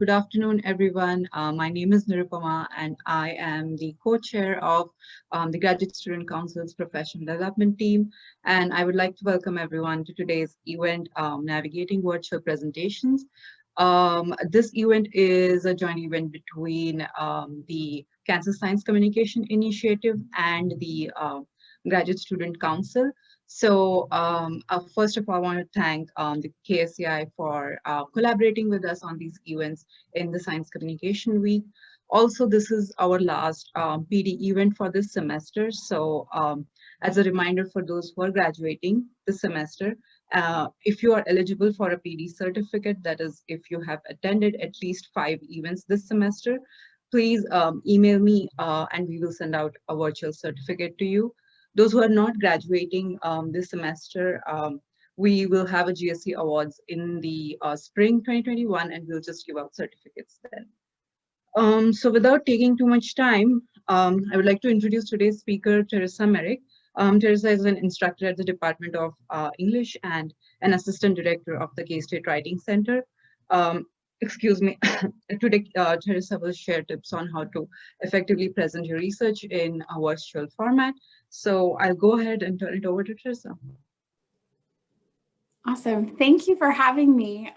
Good afternoon, everyone. My name is Nirupama, and I am the co-chair of the Graduate Student Council's Professional Development Team. And I would like to welcome everyone to today's event, Navigating Virtual Presentations. This event is a joint event between the Cancer Science Communication Initiative and the Graduate Student Council. So first of all, I want to thank the KSCI for collaborating with us on these events in the Science Communication Week. Also, this is our last PD event for this semester. So as a reminder for those who are graduating this semester, if you are eligible for a PD certificate, that is, if you have attended at least 5 events this semester, please email me and we will send out a virtual certificate to you. Those who are not graduating this semester, we will have a GSC Awards in the spring 2021, and we'll just give out certificates then. So without taking too much time, I would like to introduce today's speaker, Theresa Merrick. Theresa is an instructor at the Department of English and an assistant director of the K-State Writing Center. Excuse me, today Theresa will share tips on how to effectively present your research in a virtual format. So I'll go ahead and turn it over to Theresa. Awesome. Thank you for having me.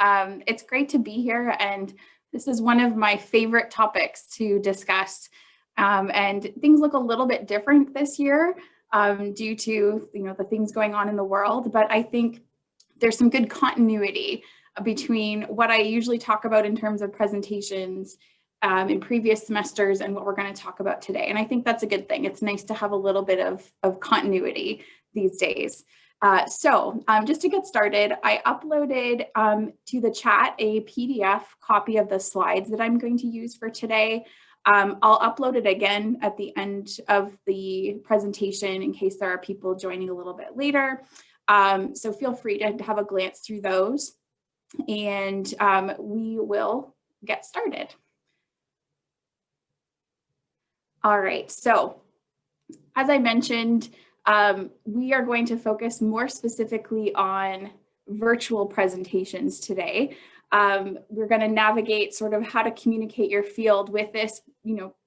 It's great to be here, and this is one of my favorite topics to discuss. And things look a little bit different this year due to the things going on in the world, but I think there's some good continuity between what I usually talk about in terms of presentations in previous semesters and what we're going to talk about today. And I think that's a good thing. It's nice to have a little bit of continuity these days. So just to get started, I uploaded to the chat a PDF copy of the slides that I'm going to use for today. I'll upload it again at the end of the presentation in case there are people joining a little bit later. So feel free to have a glance through those, and we will get started. All right, so as I mentioned, we are going to focus more specifically on virtual presentations today. We're going to navigate sort of how to communicate your field with this,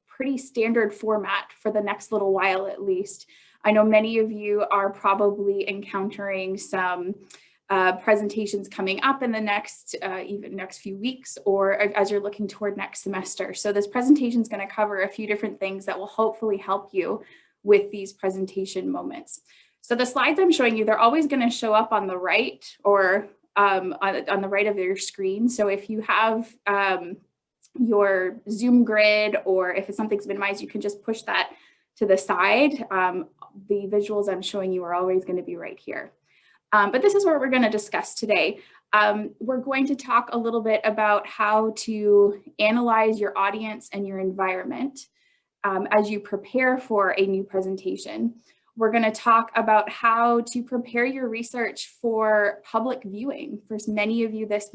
pretty standard format for the next little while at least. I know many of you are probably encountering some presentations coming up in the next few weeks, or as you're looking toward next semester. So this presentation is going to cover a few different things that will hopefully help you with these presentation moments. So the slides I'm showing you, they're always going to show up on the right or on the right of your screen. So if you have your Zoom grid, or if something's minimized, you can just push that to the side. The visuals I'm showing you are always going to be right here. But this is what we're going to discuss today. We're going to talk a little bit about how to analyze your audience and your environment as you prepare for a new presentation. We're going to talk about how to prepare your research for public viewing. For many of you, this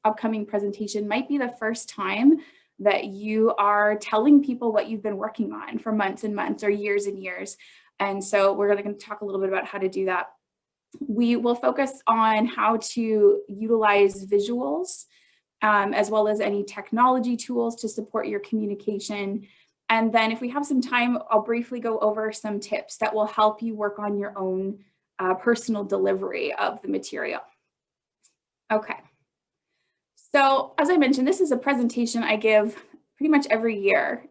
upcoming presentation might be the first time that you are telling people what you've been working on for months and months or years and years. And so we're going to talk a little bit about how to do that. We will focus on how to utilize visuals as well as any technology tools to support your communication. And then if we have some time, I'll briefly go over some tips that will help you work on your own personal delivery of the material. Okay. So as I mentioned, this is a presentation I give pretty much every year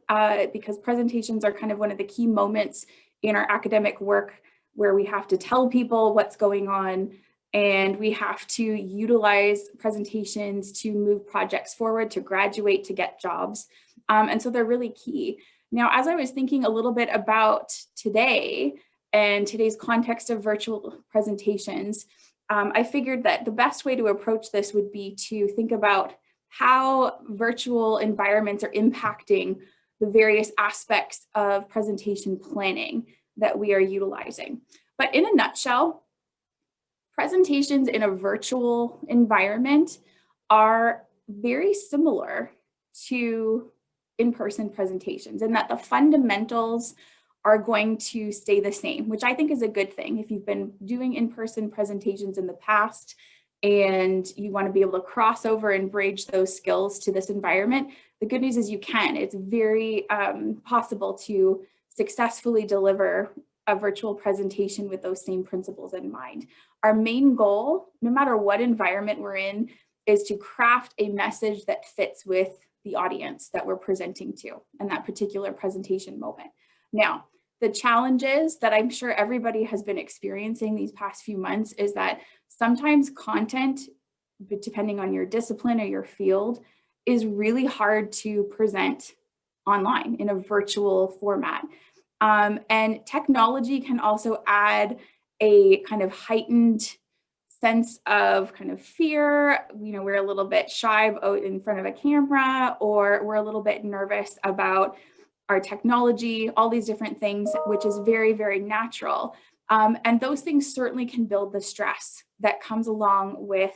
because presentations are kind of one of the key moments in our academic work where we have to tell people what's going on, and we have to utilize presentations to move projects forward, to graduate, to get jobs. And so they're really key. Now, as I was thinking a little bit about today and today's context of virtual presentations, I figured that the best way to approach this would be to think about how virtual environments are impacting the various aspects of presentation planning that we are utilizing. But in a nutshell, presentations in a virtual environment are very similar to in-person presentations, in that the fundamentals are going to stay the same, which I think is a good thing. If you've been doing in-person presentations in the past and you want to be able to cross over and bridge those skills to this environment, the good news is you can. It's very possible to successfully deliver a virtual presentation with those same principles in mind. Our main goal, no matter what environment we're in, is to craft a message that fits with the audience that we're presenting to in that particular presentation moment. Now, the challenges that I'm sure everybody has been experiencing these past few months is that sometimes content, depending on your discipline or your field, is really hard to present online in a virtual format. And technology can also add a kind of heightened sense of kind of fear. You know, we're a little bit shy in front of a camera, or we're a little bit nervous about our technology, all these different things, which is very, very natural. And those things certainly can build the stress that comes along with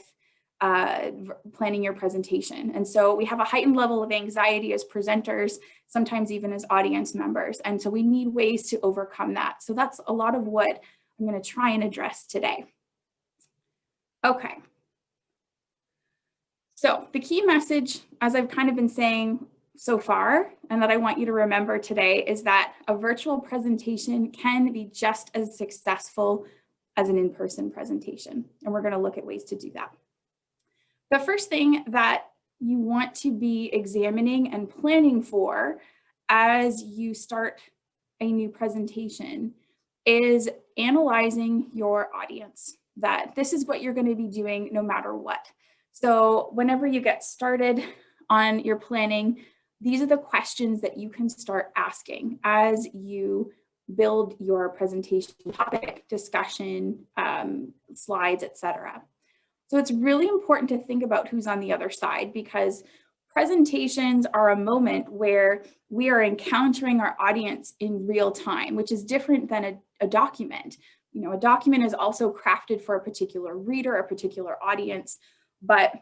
planning your presentation. And so we have a heightened level of anxiety as presenters, sometimes even as audience members. And so we need ways to overcome that. So that's a lot of what I'm going to try and address today. Okay. So the key message, as I've kind of been saying so far, and that I want you to remember today, is that a virtual presentation can be just as successful as an in-person presentation. And we're going to look at ways to do that. The first thing that you want to be examining and planning for as you start a new presentation is analyzing your audience, that this is what you're going to be doing no matter what. So whenever you get started on your planning, these are the questions that you can start asking as you build your presentation topic, discussion, slides, etc. So it's really important to think about who's on the other side, because presentations are a moment where we are encountering our audience in real time, which is different than a document. You know, a document is also crafted for a particular reader, a particular audience, but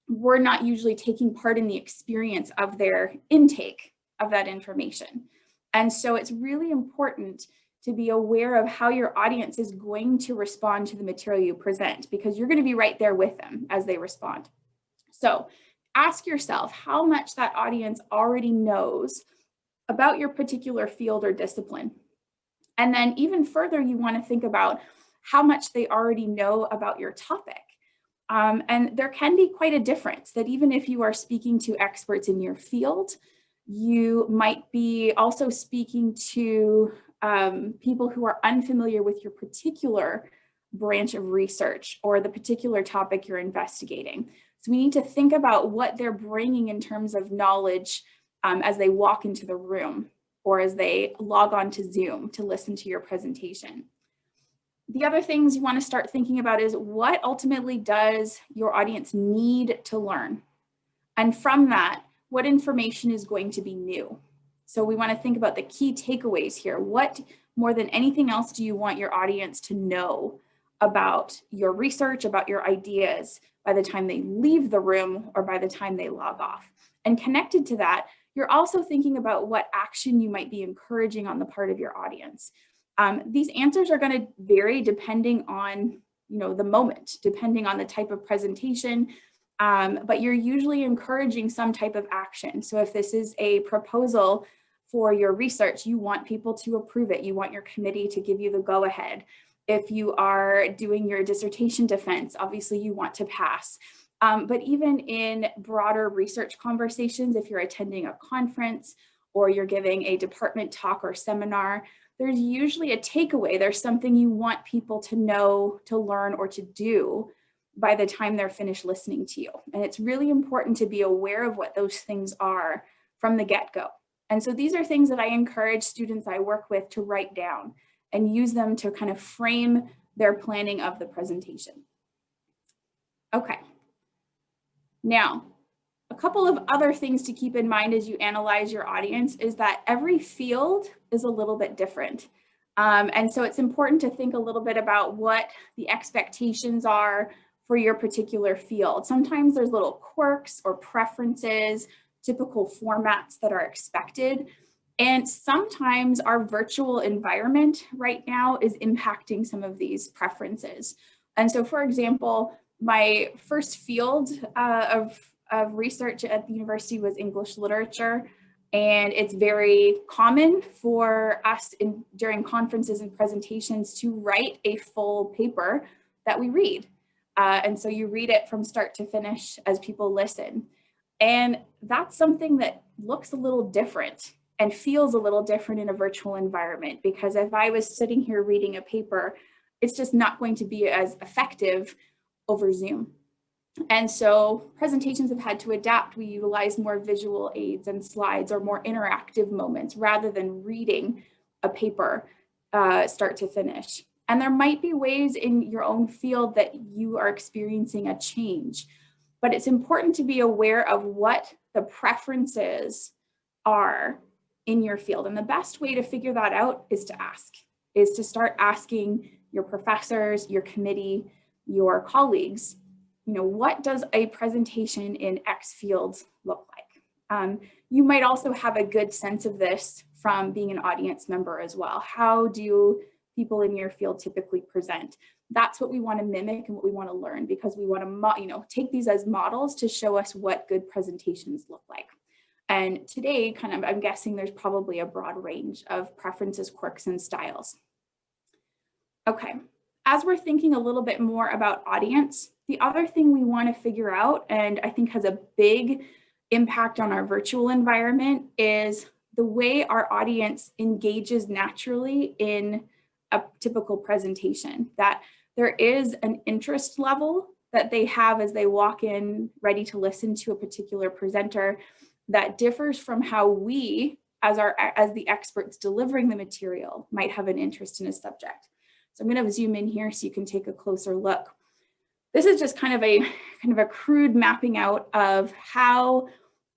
we're not usually taking part in the experience of their intake of that information. And so it's really important to be aware of how your audience is going to respond to the material you present, because you're going to be right there with them as they respond. So ask yourself how much that audience already knows about your particular field or discipline. And then even further, you want to think about how much they already know about your topic. And there can be quite a difference, that even if you are speaking to experts in your field, you might be also speaking to people who are unfamiliar with your particular branch of research or the particular topic you're investigating. So we need to think about what they're bringing in terms of knowledge as they walk into the room or as they log on to Zoom to listen to your presentation. The other things you want to start thinking about is, what ultimately does your audience need to learn? And from that, what information is going to be new? So we want to think about the key takeaways here. What more than anything else do you want your audience to know about your research, about your ideas by the time they leave the room or by the time they log off? And connected to that, you're also thinking about what action you might be encouraging on the part of your audience. These answers are going to vary depending on, the moment, depending on the type of presentation, but you're usually encouraging some type of action. So if this is a proposal for your research, you want people to approve it. You want your committee to give you the go-ahead. If you are doing your dissertation defense, obviously you want to pass. But even in broader research conversations, if you're attending a conference or you're giving a department talk or seminar, there's usually a takeaway. There's something you want people to know, to learn, or to do by the time they're finished listening to you. And it's really important to be aware of what those things are from the get-go. And so these are things that I encourage students I work with to write down and use them to kind of frame their planning of the presentation. Okay. Now, a couple of other things to keep in mind as you analyze your audience is that every field is a little bit different. And so it's important to think a little bit about what the expectations are for your particular field. Sometimes there's little quirks or preferences, typical formats that are expected. And sometimes our virtual environment right now is impacting some of these preferences. And so, for example, My first field of research at the university was English literature. And it's very common for us during conferences and presentations to write a full paper that we read. And so you read it from start to finish as people listen. And that's something that looks a little different and feels a little different in a virtual environment, because if I was sitting here reading a paper, it's just not going to be as effective over Zoom. And so presentations have had to adapt. We utilize more visual aids and slides or more interactive moments rather than reading a paper start to finish. And there might be ways in your own field that you are experiencing a change, but it's important to be aware of what the preferences are in your field. And the best way to figure that out is to start asking your professors, your committee, your colleagues, what does a presentation in X field look like? You might also have a good sense of this from being an audience member as well. How do people in your field typically present? That's what we want to mimic and what we want to learn, because we want to, take these as models to show us what good presentations look like. And today, I'm guessing there's probably a broad range of preferences, quirks, and styles. Okay, as we're thinking a little bit more about audience, the other thing we want to figure out, and I think has a big impact on our virtual environment, is the way our audience engages naturally in a typical presentation, that there is an interest level that they have as they walk in ready to listen to a particular presenter that differs from how we, as the experts delivering the material, might have an interest in a subject. So I'm going to zoom in here so you can take a closer look. This is just kind of a crude mapping out of how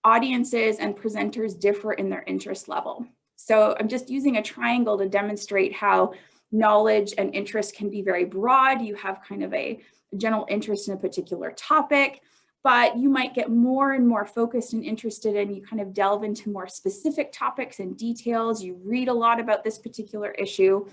audiences and presenters differ in their interest level. So I'm just using a triangle to demonstrate how knowledge and interest can be very broad. You have kind of a general interest in a particular topic, but you might get more and more focused and interested, and you kind of delve into more specific topics and details. You read a lot about this particular issue.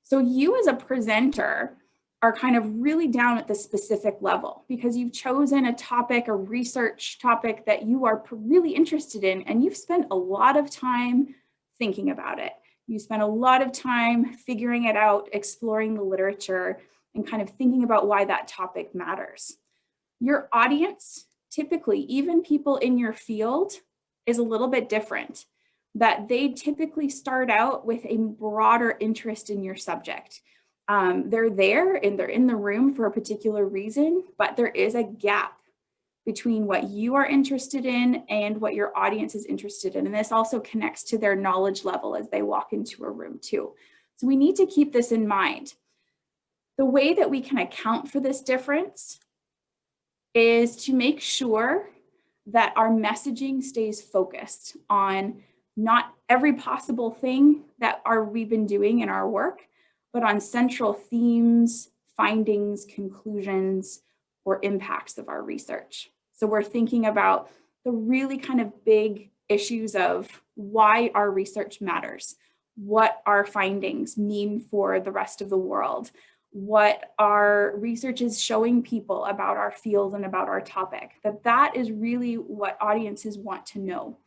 So you as a presenter are kind of really down at the specific level because you've chosen a topic, a research topic that you are really interested in, and you've spent a lot of time thinking about it. You spent a lot of time figuring it out, exploring the literature, and kind of thinking about why that topic matters. Your audience, typically, even people in your field, is a little bit different, that they typically start out with a broader interest in your subject. They're there and they're in the room for a particular reason, but there is a gap between what you are interested in and what your audience is interested in. And this also connects to their knowledge level as they walk into a room too. So we need to keep this in mind. The way that we can account for this difference is to make sure that our messaging stays focused on not every possible thing that we've been doing in our work, but on central themes, findings, conclusions, or impacts of our research. So we're thinking about the really kind of big issues of why our research matters, what our findings mean for the rest of the world, what our research is showing people about our field and about our topic, that is really what audiences want to know.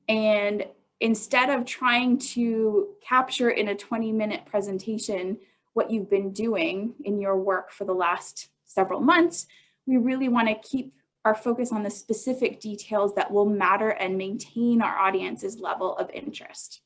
And instead of trying to capture in a 20-minute presentation what you've been doing in your work for the last several months, we really want to keep our focus on the specific details that will matter and maintain our audience's level of interest.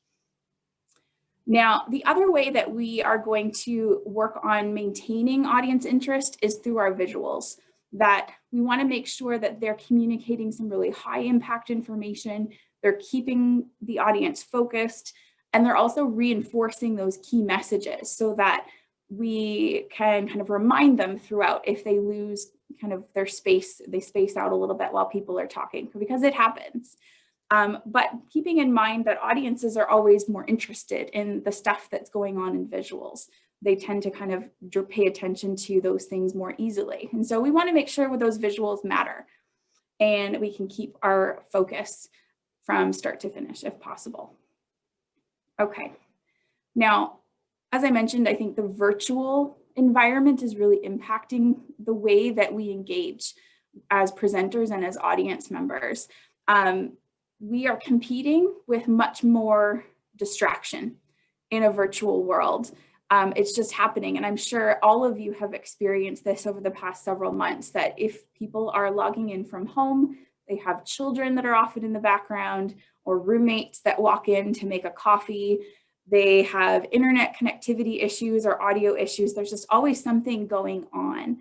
Now, the other way that we are going to work on maintaining audience interest is through our visuals, that we want to make sure that they're communicating some really high impact information, they're keeping the audience focused, and they're also reinforcing those key messages so that we can kind of remind them throughout if they lose kind of their space, they space out a little bit while people are talking, because it happens. But keeping in mind that audiences are always more interested in the stuff that's going on in visuals. They tend to kind of pay attention to those things more easily. And so we want to make sure those visuals matter and we can keep our focus from start to finish if possible. Okay, now, as I mentioned, I think the virtual environment is really impacting the way that we engage as presenters and as audience members. We are competing with much more distraction in a virtual world. It's just happening. And I'm sure all of you have experienced this over the past several months, that if people are logging in from home, they have children that are often in the background, or roommates that walk in to make a coffee. They have internet connectivity issues or audio issues. There's just always something going on.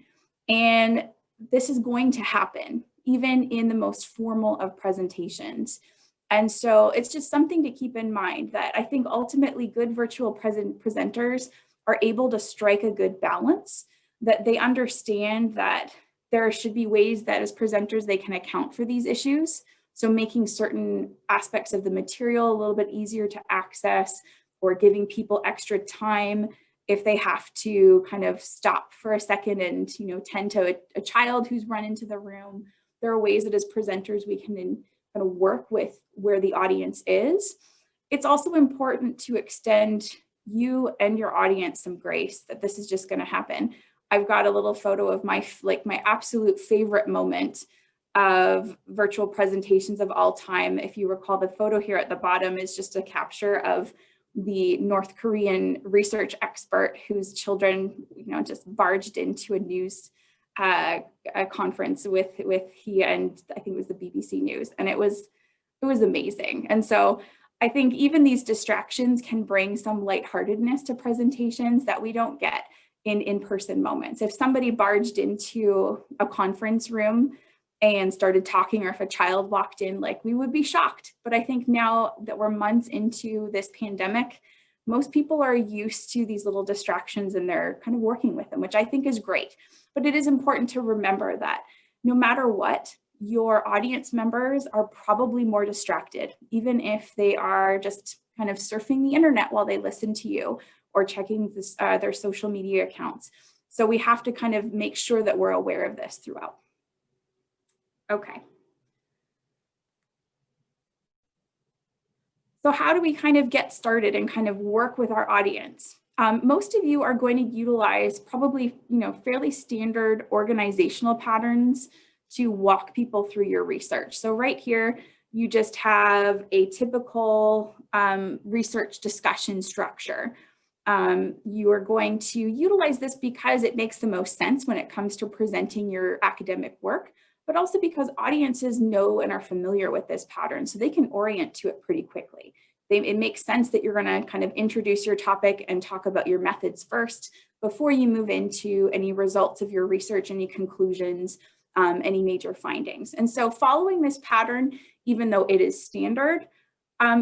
And this is going to happen, even in the most formal of presentations. And so it's just something to keep in mind, that I think ultimately good virtual presenters are able to strike a good balance, that they understand that there should be ways that as presenters they can account for these issues. So making certain aspects of the material a little bit easier to access, or giving people extra time if they have to kind of stop for a second and tend to a child who's run into the room. There are ways that as presenters we can kind of work with where the audience is. It's also important to extend you and your audience some grace, that this is just going to happen. I've got a little photo of my absolute favorite moment of virtual presentations of all time. If you recall, the photo here at the bottom is just a capture of the North Korean research expert whose children, just barged into a news a conference with he and I think it was the BBC News, and it was amazing. And so I think even these distractions can bring some lightheartedness to presentations that we don't get in in-person moments. If somebody barged into a conference room and started talking, or if a child walked in, we would be shocked. But I think now that we're months into this pandemic, most people are used to these little distractions and they're kind of working with them, which I think is great. But it is important to remember that no matter what, your audience members are probably more distracted, even if they are just kind of surfing the internet while they listen to you, or checking their social media accounts. So we have to kind of make sure that we're aware of this throughout. Okay. So how do we kind of get started and kind of work with our audience? Most of you are going to utilize probably, fairly standard organizational patterns to walk people through your research. So right here, you just have a typical research discussion structure. You are going to utilize this because it makes the most sense when it comes to presenting your academic work, but also because audiences know and are familiar with this pattern, so they can orient to it pretty quickly. It makes sense that you're going to kind of introduce your topic and talk about your methods first before you move into any results of your research, any conclusions, any major findings. And so following this pattern, even though it is standard,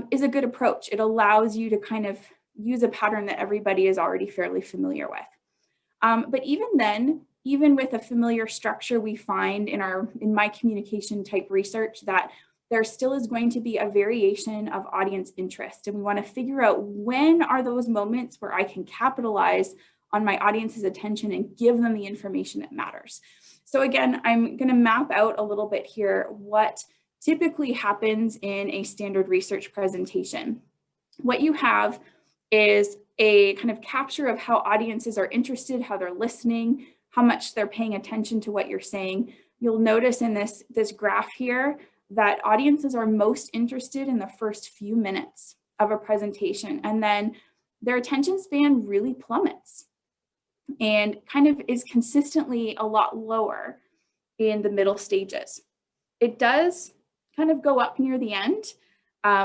is a good approach. It allows you to kind of use a pattern that everybody is already fairly familiar with. But even then, even with a familiar structure, we find in my communication type research that there still is going to be a variation of audience interest. And we want to figure out when are those moments where I can capitalize on my audience's attention and give them the information that matters. So again, I'm going to map out a little bit here what typically happens in a standard research presentation. What you have is a kind of capture of how audiences are interested, how they're listening, how much they're paying attention to what you're saying. You'll notice in this graph here that audiences are most interested in the first few minutes of a presentation, and then their attention span really plummets and kind of is consistently a lot lower in the middle stages. It does kind of go up near the end,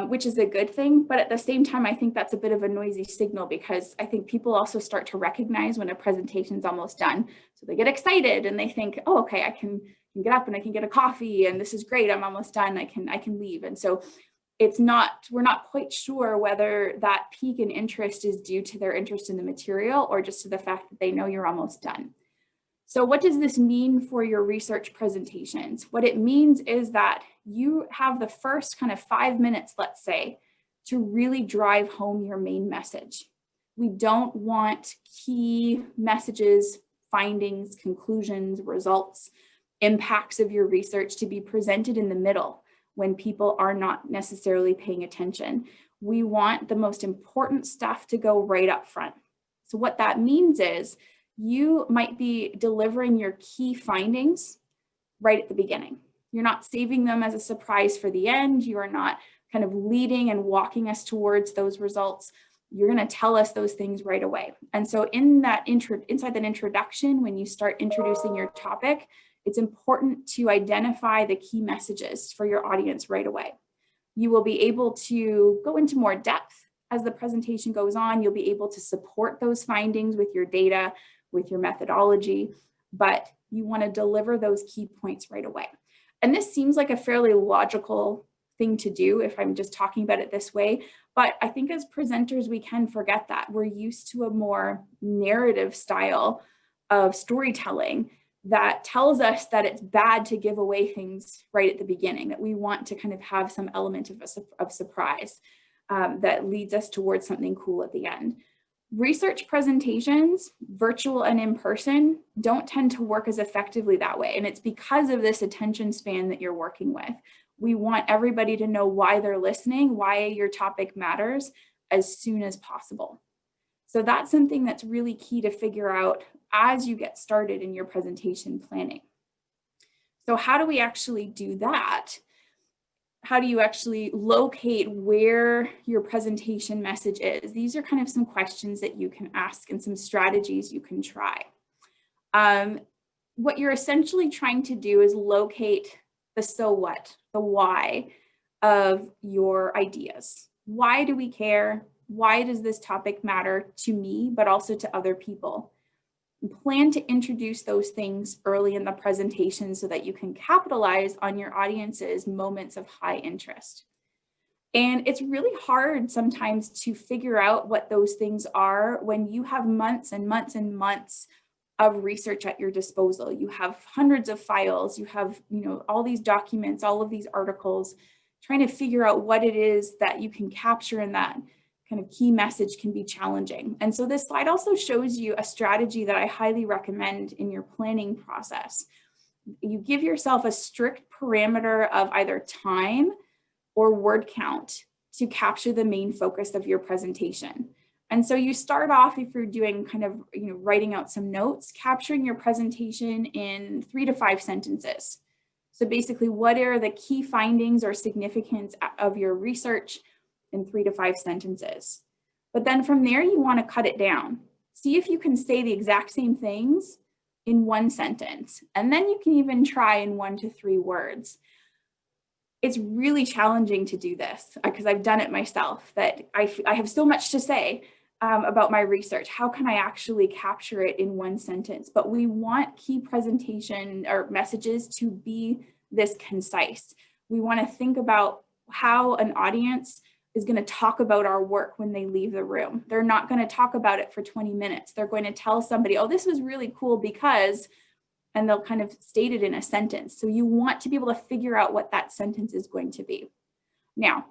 which is a good thing. But at the same time, I think that's a bit of a noisy signal, because I think people also start to recognize when a presentation's almost done. So they get excited and they think, oh, okay, I can get up and I can get a coffee and this is great. I'm almost done. I can leave. And so we're not quite sure whether that peak in interest is due to their interest in the material or just to the fact that they know you're almost done. So what does this mean for your research presentations? What it means is that you have the first kind of 5 minutes, let's say, to really drive home your main message. We don't want key messages, findings, conclusions, results, impacts of your research to be presented in the middle when people are not necessarily paying attention. We want the most important stuff to go right up front. So what that means is you might be delivering your key findings right at the beginning. You're not saving them as a surprise for the end. You are not kind of leading and walking us towards those results. You're going to tell us those things right away. And so inside that introduction, when you start introducing your topic, it's important to identify the key messages for your audience right away. You will be able to go into more depth as the presentation goes on. You'll be able to support those findings with your data, with your methodology, but you want to deliver those key points right away. And this seems like a fairly logical thing to do if I'm just talking about it this way, but I think as presenters, we can forget that. We're used to a more narrative style of storytelling that tells us that it's bad to give away things right at the beginning, that we want to kind of have some element of surprise that leads us towards something cool at the end. Research presentations, virtual and in person, don't tend to work as effectively that way. And it's because of this attention span that you're working with. We want everybody to know why they're listening, why your topic matters as soon as possible. So that's something that's really key to figure out as you get started in your presentation planning. So how do we actually do that? How do you actually locate where your presentation message is? These are kind of some questions that you can ask and some strategies you can try. What you're essentially trying to do is locate the so what, the why of your ideas. Why do we care? Why does this topic matter to me, but also to other people? Plan to introduce those things early in the presentation so that you can capitalize on your audience's moments of high interest. And it's really hard sometimes to figure out what those things are when you have months and months and months of research at your disposal. You have hundreds of files, you have, all these documents, all of these articles, trying to figure out what it is that you can capture in that kind of key message can be challenging. And so this slide also shows you a strategy that I highly recommend in your planning process. You give yourself a strict parameter of either time or word count to capture the main focus of your presentation. And so you start off, if you're doing kind of, writing out some notes, capturing your presentation in 3 to 5 sentences. So basically, what are the key findings or significance of your research in 3 to 5 sentences? But then from there, you want to cut it down. See if you can say the exact same things in 1 sentence. And then you can even try in 1 to 3 words. It's really challenging to do this because I've done it myself, that I have so much to say about my research. How can I actually capture it in 1 sentence? But we want key presentation or messages to be this concise. We want to think about how an audience is going to talk about our work when they leave the room. They're not going to talk about it for 20 minutes. They're going to tell somebody, oh, this was really cool because, and they'll kind of state it in a sentence. So you want to be able to figure out what that sentence is going to be. Now,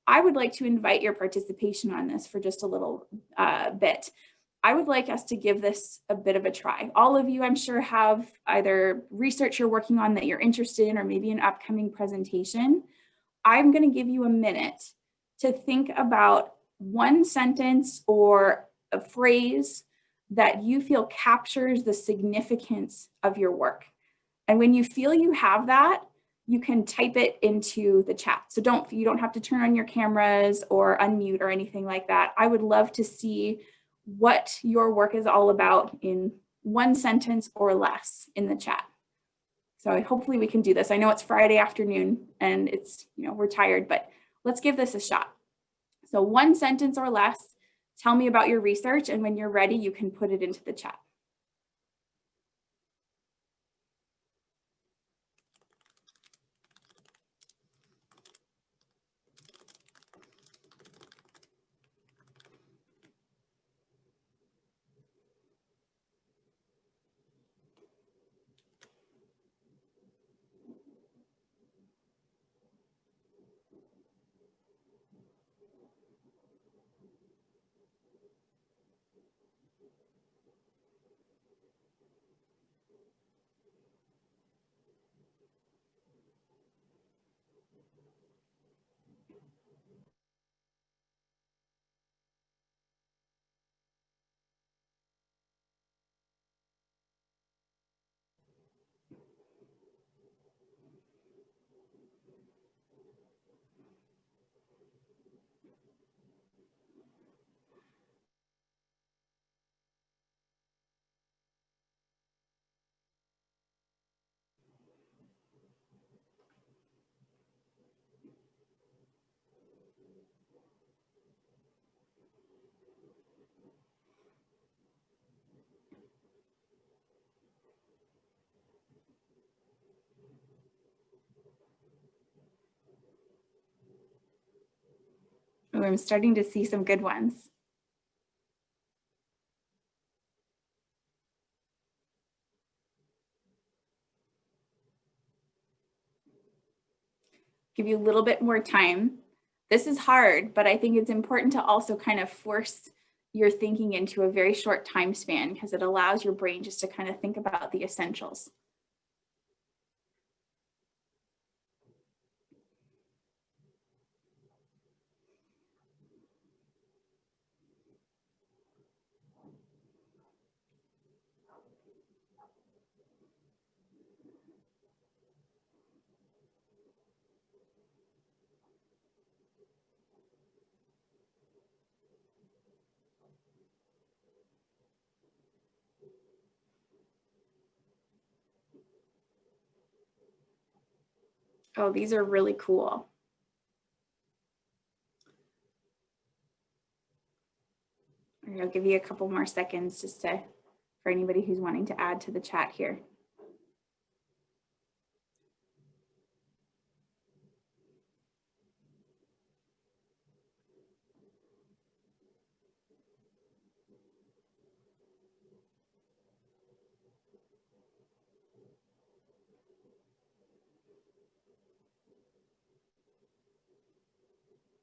I would like to invite your participation on this for just a little bit. I would like us to give this a bit of a try. All of you, I'm sure, have either research you're working on that you're interested in or maybe an upcoming presentation. I'm going to give you a minute to think about 1 sentence or a phrase that you feel captures the significance of your work. And when you feel you have that, you can type it into the chat. So you don't have to turn on your cameras or unmute or anything like that. I would love to see what your work is all about in 1 sentence or less in the chat. So hopefully we can do this. I know it's Friday afternoon and it's, we're tired, but let's give this a shot. So 1 sentence or less, tell me about your research, and when you're ready, you can put it into the chat. Oh, I'm starting to see some good ones. Give you a little bit more time. This is hard, but I think it's important to also kind of force your thinking into a very short time span because it allows your brain just to kind of think about the essentials. Oh, these are really cool. I'll give you a couple more seconds just to, for anybody who's wanting to add to the chat here.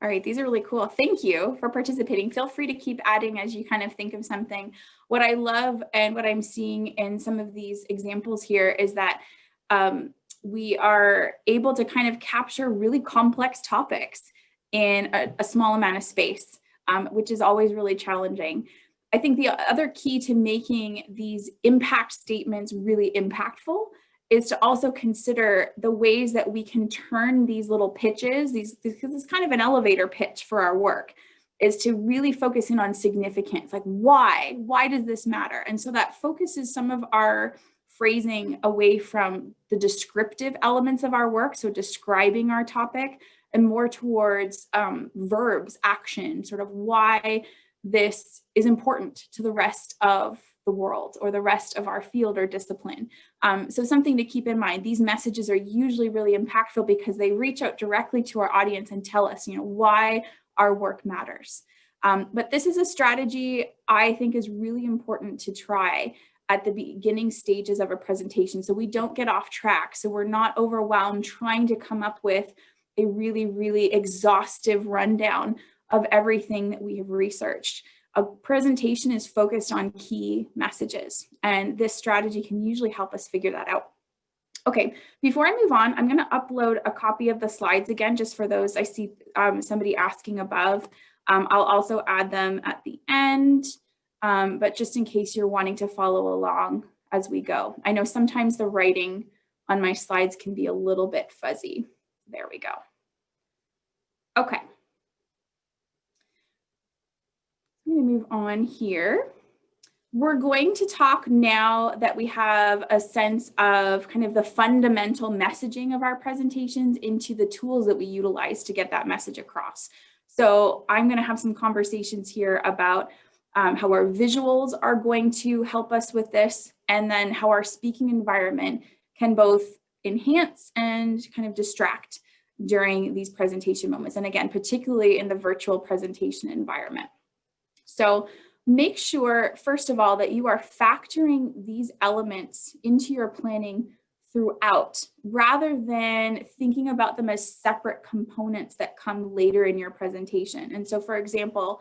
All right, these are really cool. Thank you for participating. Feel free to keep adding as you kind of think of something. What I love and what I'm seeing in some of these examples here is that we are able to kind of capture really complex topics in a small amount of space, which is always really challenging. I think the other key to making these impact statements really impactful is to also consider the ways that we can turn these little pitches, because it's kind of an elevator pitch for our work, is to really focus in on significance, like why does this matter? And so that focuses some of our phrasing away from the descriptive elements of our work, so describing our topic, and more towards verbs, action, sort of why this is important to the rest of the world or the rest of our field or discipline. So something to keep in mind, these messages are usually really impactful because they reach out directly to our audience and tell us, why our work matters. But this is a strategy I think is really important to try at the beginning stages of a presentation so we don't get off track, so we're not overwhelmed trying to come up with a really, really exhaustive rundown of everything that we have researched. A presentation is focused on key messages, and this strategy can usually help us figure that out. Okay, before I move on, I'm going to upload a copy of the slides again, just for those I see somebody asking above. I'll also add them at the end, but just in case you're wanting to follow along as we go. I know sometimes the writing on my slides can be a little bit fuzzy. There we go. Okay. I'm going to move on here. We're going to talk now that we have a sense of kind of the fundamental messaging of our presentations into the tools that we utilize to get that message across. So I'm going to have some conversations here about how our visuals are going to help us with this, and then how our speaking environment can both enhance and kind of distract during these presentation moments. And again, particularly in the virtual presentation environment. So make sure, first of all, that you are factoring these elements into your planning throughout, rather than thinking about them as separate components that come later in your presentation. And so, for example,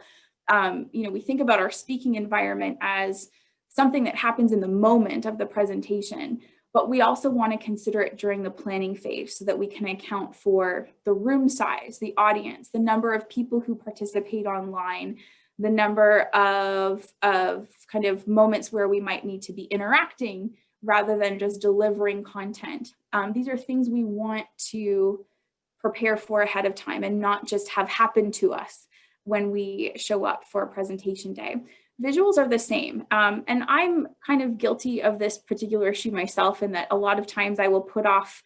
we think about our speaking environment as something that happens in the moment of the presentation, but we also want to consider it during the planning phase so that we can account for the room size, the audience, the number of people who participate online, the number of kind of moments where we might need to be interacting rather than just delivering content. These are things we want to prepare for ahead of time and not just have happen to us when we show up for a presentation day. Visuals are the same. And I'm kind of guilty of this particular issue myself, in that a lot of times I will put off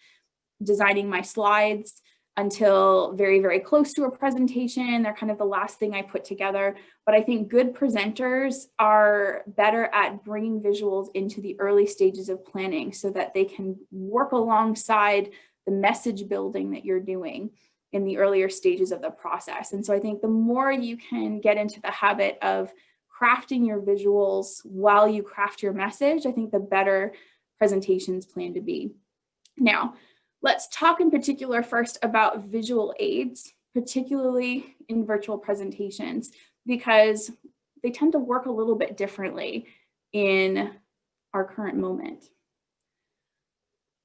designing my slides until very, very close to a presentation. They're kind of the last thing I put together. But I think good presenters are better at bringing visuals into the early stages of planning so that they can work alongside the message building that you're doing in the earlier stages of the process. And so I think the more you can get into the habit of crafting your visuals while you craft your message, I think the better presentations plan to be. Now, let's talk in particular first about visual aids, particularly in virtual presentations, because they tend to work a little bit differently in our current moment.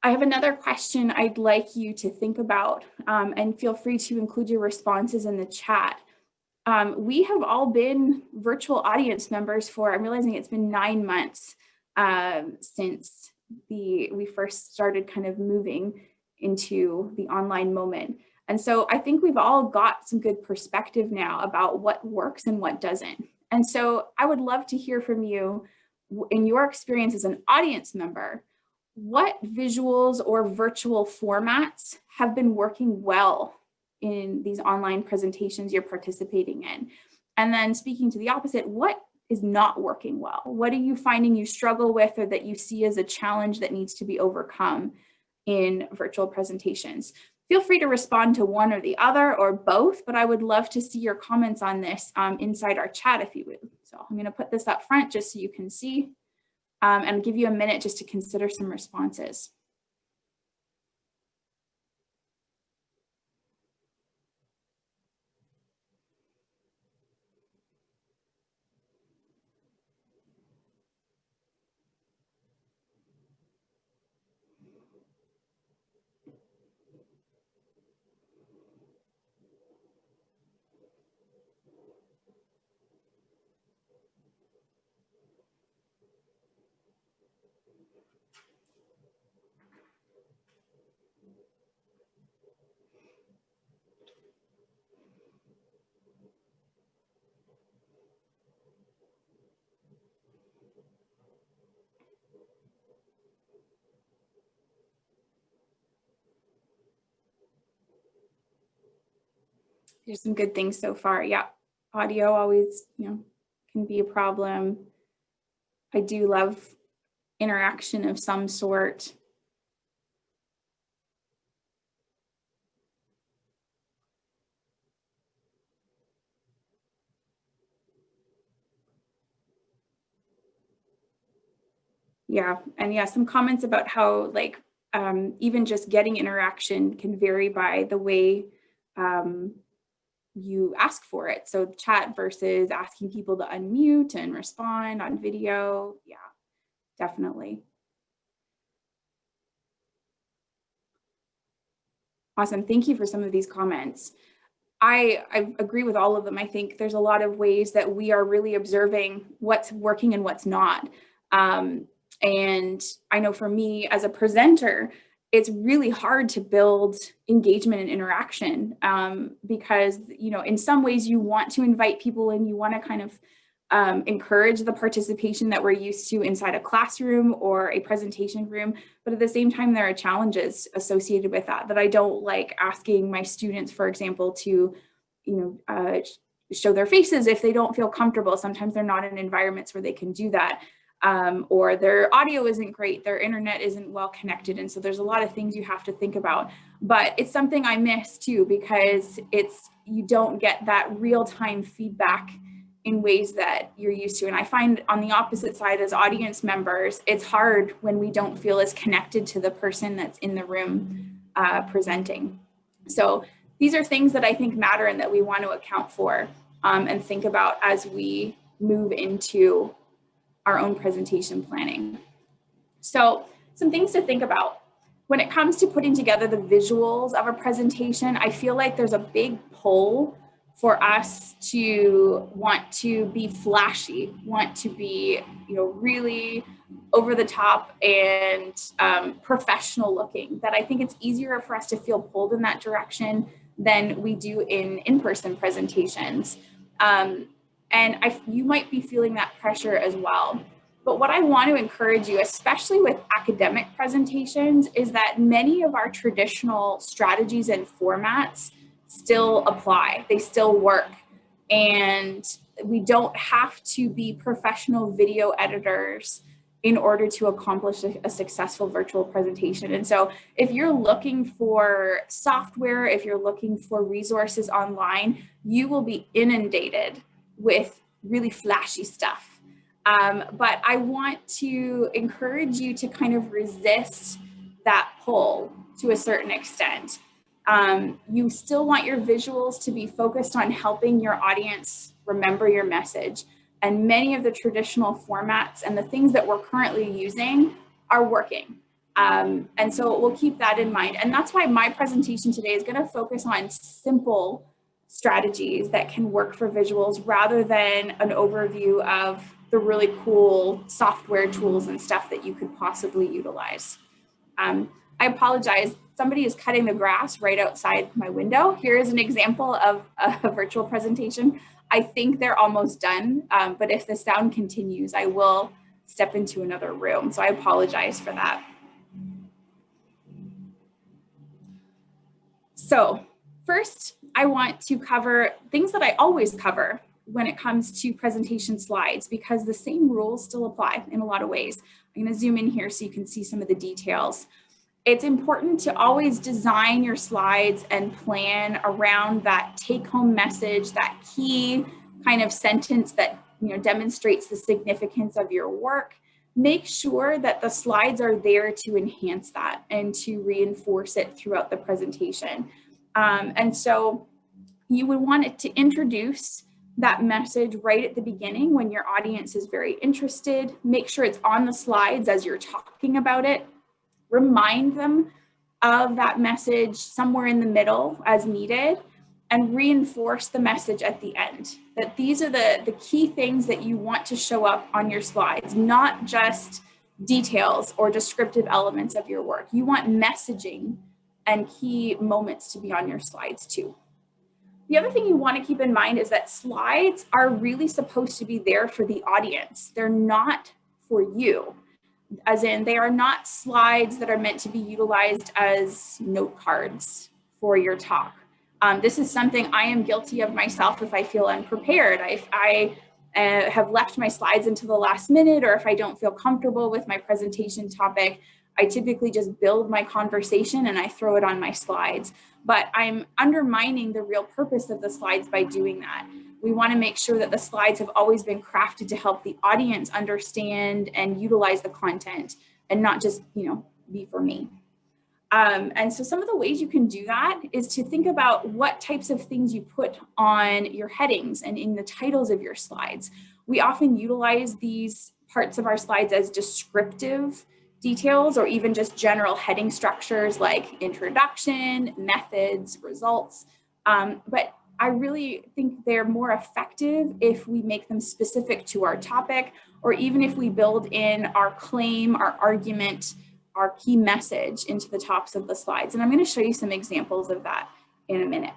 I have another question I'd like you to think about, and feel free to include your responses in the chat. We have all been virtual audience members for, I'm realizing it's been 9 months since we first started kind of moving into the online moment. And so I think we've all got some good perspective now about what works and what doesn't. And so I would love to hear from you, in your experience as an audience member, what visuals or virtual formats have been working well in these online presentations you're participating in? And then speaking to the opposite, what is not working well? What are you finding you struggle with, or that you see as a challenge that needs to be overcome in virtual presentations? Feel free to respond to one or the other or both, but I would love to see your comments on this inside our chat if you would. So I'm going to put this up front just so you can see, and give you a minute just to consider some responses. There's some good things so far. Yeah, audio always, can be a problem. I do love interaction of some sort. Yeah, and yeah, some comments about how even just getting interaction can vary by the way you ask for it. So chat versus asking people to unmute and respond on video. Yeah, definitely. Awesome. Thank you for some of these comments. I agree with all of them. I think there's a lot of ways that we are really observing what's working and what's not. And I know for me as a presenter, it's really hard to build engagement and interaction because, in some ways you want to invite people in, you want to kind of encourage the participation that we're used to inside a classroom or a presentation room. But at the same time, there are challenges associated with that I don't like asking my students, for example, to, show their faces if they don't feel comfortable. Sometimes they're not in environments where they can do that. Or their audio isn't great, their internet isn't well connected. And so there's a lot of things you have to think about, but it's something I miss too, because you don't get that real-time feedback in ways that you're used to. And I find on the opposite side, as audience members, it's hard when we don't feel as connected to the person that's in the room presenting. So these are things that I think matter and that we want to account for and think about as we move into our own presentation planning. So some things to think about. When it comes to putting together the visuals of a presentation, I feel like there's a big pull for us to want to be flashy, want to be, really over the top and professional looking, that I think it's easier for us to feel pulled in that direction than we do in in-person presentations. And you might be feeling that pressure as well. But what I want to encourage you, especially with academic presentations, is that many of our traditional strategies and formats still apply. They still work. And we don't have to be professional video editors in order to accomplish a successful virtual presentation. And so if you're looking for software, if you're looking for resources online, you will be inundated with really flashy stuff. But I want to encourage you to kind of resist that pull to a certain extent. You still want your visuals to be focused on helping your audience remember your message. And many of the traditional formats and the things that we're currently using are working. And so we'll keep that in mind. And that's why my presentation today is going to focus on simple strategies that can work for visuals rather than an overview of the really cool software tools and stuff that you could possibly utilize. I apologize. Somebody is cutting the grass right outside my window. Here is an example of a virtual presentation. I think they're almost done, but if the sound continues, I will step into another room. So I apologize for that. So first, I want to cover things that I always cover when it comes to presentation slides, because the same rules still apply in a lot of ways. I'm going to zoom in here so you can see some of the details. It's important to always design your slides and plan around that take-home message, that key kind of sentence that demonstrates the significance of your work. Make sure that the slides are there to enhance that and to reinforce it throughout the presentation. And so you would want it to introduce that message right at the beginning when your audience is very interested. Make sure it's on the slides as you're talking about it. Remind them of that message somewhere in the middle as needed, and reinforce the message at the end. That these are the key things that you want to show up on your slides, not just details or descriptive elements of your work. You want messaging and key moments to be on your slides too. The other thing you want to keep in mind is that slides are really supposed to be there for the audience. They're not for you. As in, they are not slides that are meant to be utilized as note cards for your talk. This is something I am guilty of myself if I feel unprepared. I have left my slides until the last minute, or if I don't feel comfortable with my presentation topic, I typically just build my conversation and I throw it on my slides. But I'm undermining the real purpose of the slides by doing that. We want to make sure that the slides have always been crafted to help the audience understand and utilize the content, and not just, be for me. And so some of the ways you can do that is to think about what types of things you put on your headings and in the titles of your slides. We often utilize these parts of our slides as descriptive details, or even just general heading structures like introduction, methods, results. But I really think they're more effective if we make them specific to our topic, or even if we build in our claim, our argument, our key message into the tops of the slides. And I'm going to show you some examples of that in a minute.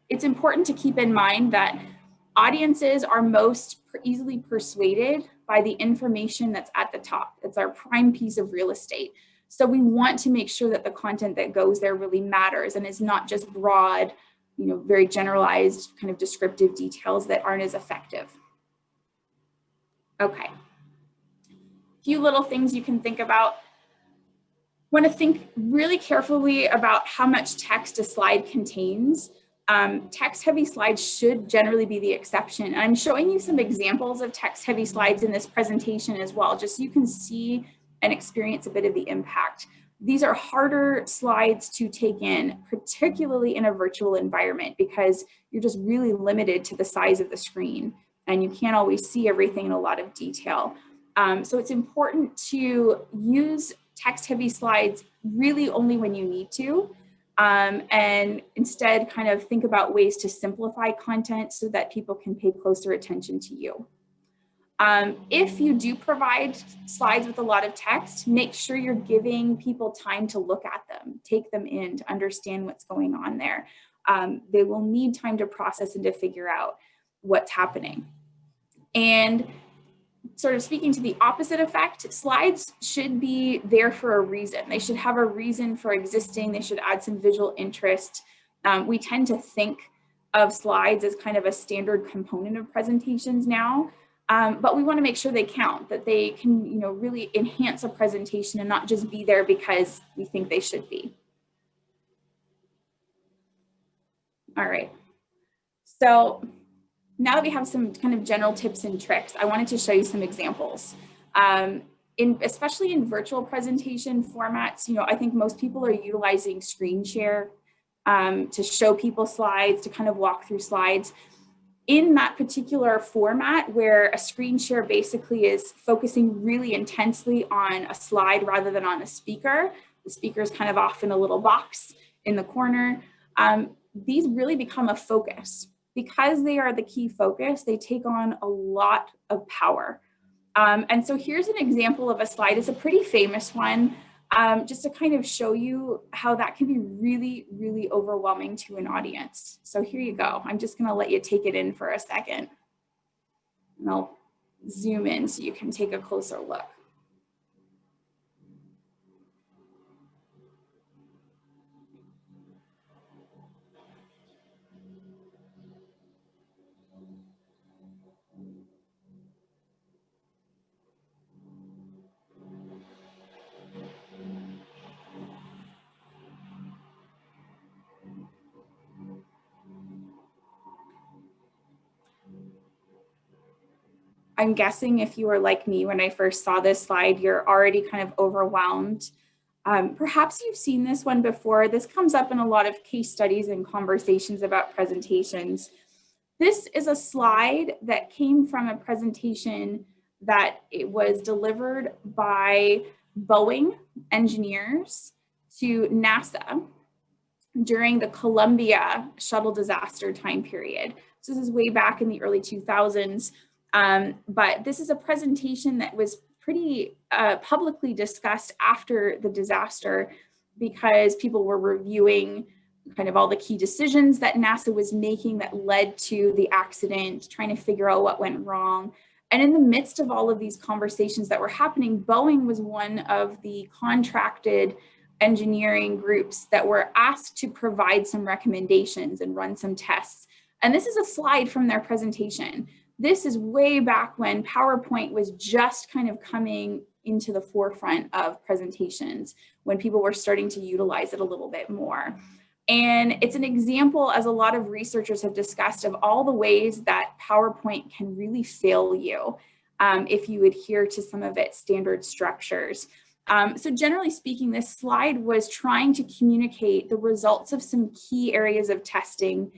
It's important to keep in mind that audiences are most easily persuaded by the information that's at the top. It's our prime piece of real estate. So we want to make sure that the content that goes there really matters and is not just broad, very generalized kind of descriptive details that aren't as effective. Okay. A few little things you can think about. Want to think really carefully about how much text a slide contains. Text-heavy slides should generally be the exception. And I'm showing you some examples of text-heavy slides in this presentation as well, just so you can see and experience a bit of the impact. These are harder slides to take in, particularly in a virtual environment, because you're just really limited to the size of the screen and you can't always see everything in a lot of detail. So it's important to use text-heavy slides really only when you need to, and instead kind of think about ways to simplify content so that people can pay closer attention to you. If you do provide slides with a lot of text, make sure you're giving people time to look at them, take them in, to understand what's going on there. They will need time to process and to figure out what's happening. And sort of speaking to the opposite effect, slides should be there for a reason. They should have a reason for existing. They should add some visual interest. We tend to think of slides as kind of a standard component of presentations now. but we want to make sure they count, that they can, you know, really enhance a presentation and not just be there because we think they should be. All right. So now that we have some kind of general tips and tricks, I wanted to show you some examples. Especially in virtual presentation formats, you know, I think most people are utilizing screen share to show people slides, to kind of walk through slides. In that particular format where a screen share basically is focusing really intensely on a slide rather than on a speaker, the speaker is kind of off in a little box in the corner, these really become a focus. Because they are the key focus, they take on a lot of power. And so here's an example of a slide. It's a pretty famous one, just to kind of show you how that can be really, really overwhelming to an audience. So here you go. I'm just going to let you take it in for a second. And I'll zoom in so you can take a closer look. I'm guessing if you were like me when I first saw this slide, you're already kind of overwhelmed. Perhaps you've seen this one before. This comes up in a lot of case studies and conversations about presentations. This is a slide that came from a presentation that it was delivered by Boeing engineers to NASA during the Columbia shuttle disaster time period. So this is way back in the early 2000s. But this is a presentation that was pretty publicly discussed after the disaster because people were reviewing kind of all the key decisions that NASA was making that led to the accident, trying to figure out what went wrong. And in the midst of all of these conversations that were happening, Boeing was one of the contracted engineering groups that were asked to provide some recommendations and run some tests. And this is a slide from their presentation. This is way back when PowerPoint was just kind of coming into the forefront of presentations, when people were starting to utilize it a little bit more. And it's an example, as a lot of researchers have discussed, of all the ways that PowerPoint can really fail you if you adhere to some of its standard structures. So generally speaking, this slide was trying to communicate the results of some key areas of testing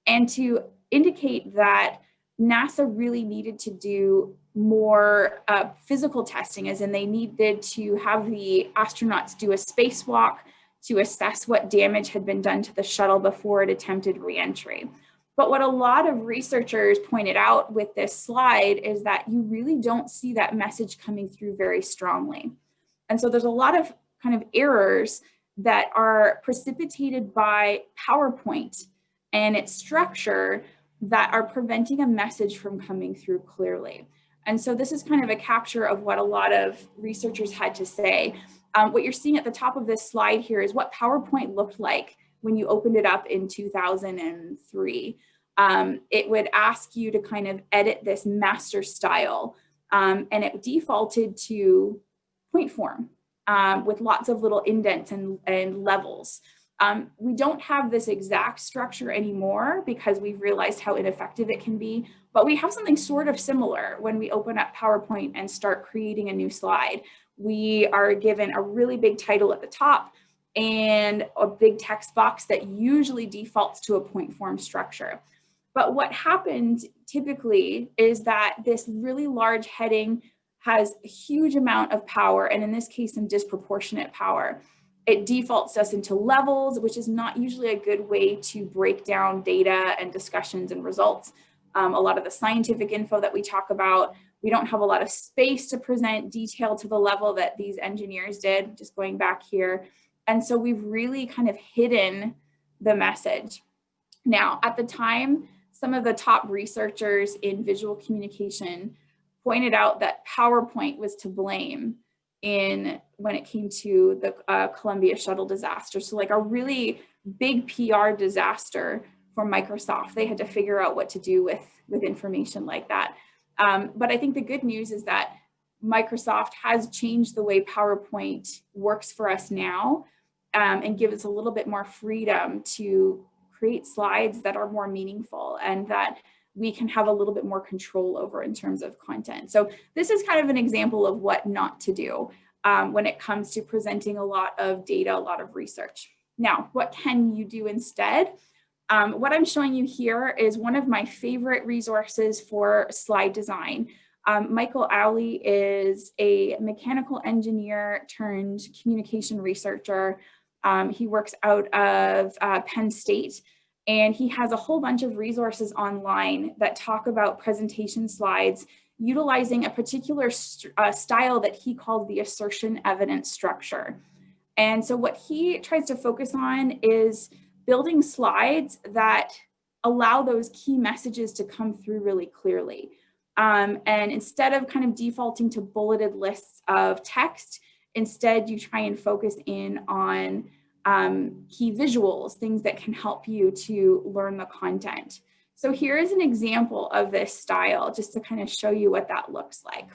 and to indicate that NASA really needed to do more physical testing, as in they needed to have the astronauts do a spacewalk to assess what damage had been done to the shuttle before it attempted re-entry. But what a lot of researchers pointed out with this slide is that you really don't see that message coming through very strongly. And so there's a lot of kind of errors that are precipitated by PowerPoint and its structure that are preventing a message from coming through clearly. And so this is kind of a capture of what a lot of researchers had to say. What you're seeing at the top of this slide here is what PowerPoint looked like when you opened it up in 2003. It would ask you to kind of edit this master style, and it defaulted to point form with lots of little indents and levels. We don't have this exact structure anymore because we've realized how ineffective it can be, but we have something sort of similar when we open up PowerPoint and start creating a new slide. We are given a really big title at the top and a big text box that usually defaults to a point form structure. But what happens typically is that this really large heading has a huge amount of power, and in this case, some disproportionate power. It defaults us into levels, which is not usually a good way to break down data and discussions and results. A lot of the scientific info that we talk about, we don't have a lot of space to present detail to the level that these engineers did, just going back here. And so we've really kind of hidden the message. Now, at the time, some of the top researchers in visual communication pointed out that PowerPoint was to blame when it came to the Columbia shuttle disaster. So like a really big PR disaster for Microsoft. They had to figure out what to do with information like that. But I think the good news is that Microsoft has changed the way PowerPoint works for us now, and gives us a little bit more freedom to create slides that are more meaningful and that we can have a little bit more control over in terms of content. So this is kind of an example of what not to do when it comes to presenting a lot of data, a lot of research. Now, what can you do instead? What I'm showing you here is one of my favorite resources for slide design. Michael Alley is a mechanical engineer turned communication researcher. He works out of Penn State, and he has a whole bunch of resources online that talk about presentation slides utilizing a particular style that he calls the assertion evidence structure. And so what he tries to focus on is building slides that allow those key messages to come through really clearly. And instead of kind of defaulting to bulleted lists of text, instead you try and focus in on key visuals, things that can help you to learn the content. So here is an example of this style, just to kind of show you what that looks like.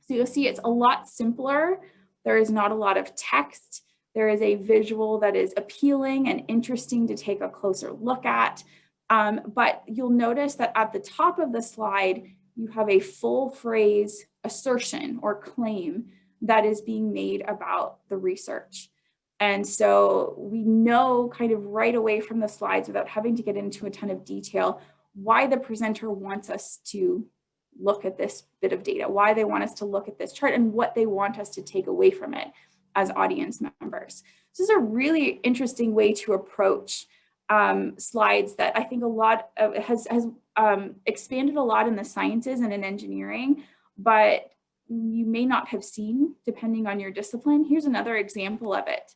So you'll see it's a lot simpler. There is not a lot of text. There is a visual that is appealing and interesting to take a closer look at. But you'll notice that at the top of the slide, you have a full phrase assertion or claim that is being made about the research. And so we know kind of right away from the slides, without having to get into a ton of detail, why the presenter wants us to look at this bit of data, why they want us to look at this chart, and what they want us to take away from it as audience members. This is a really interesting way to approach slides that I think a lot of has expanded a lot in the sciences and in engineering, but you may not have seen depending on your discipline. Here's another example of it.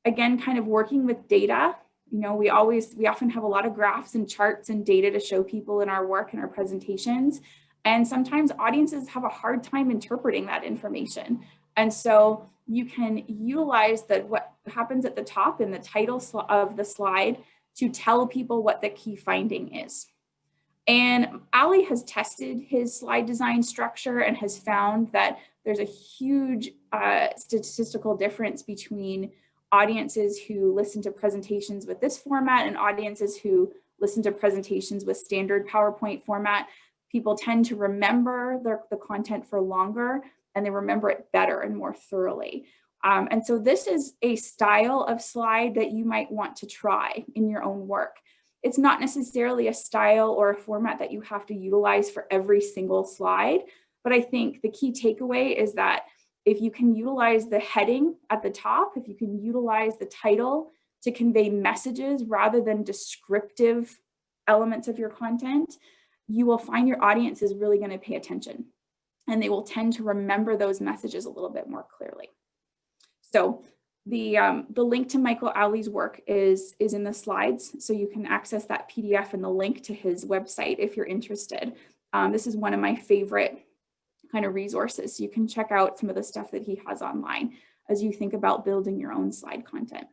Again, kind of working with data. You know, we often have a lot of graphs and charts and data to show people in our work and our presentations. And sometimes audiences have a hard time interpreting that information. And so you can utilize what happens at the top in the title of the slide to tell people what the key finding is. And Ali has tested his slide design structure and has found that there's a huge statistical difference between audiences who listen to presentations with this format and audiences who listen to presentations with standard PowerPoint format. People tend to remember the content for longer, and they remember it better and more thoroughly. And so this is a style of slide that you might want to try in your own work. It's not necessarily a style or a format that you have to utilize for every single slide, but I think the key takeaway is that if you can utilize the heading at the top, if you can utilize the title to convey messages rather than descriptive elements of your content, you will find your audience is really going to pay attention, and they will tend to remember those messages a little bit more clearly. So the link to Michael Alley's work is in the slides, so you can access that PDF and the link to his website if you're interested. This is one of my favorite kind of resources. So you can check out some of the stuff that he has online as you think about building your own slide content.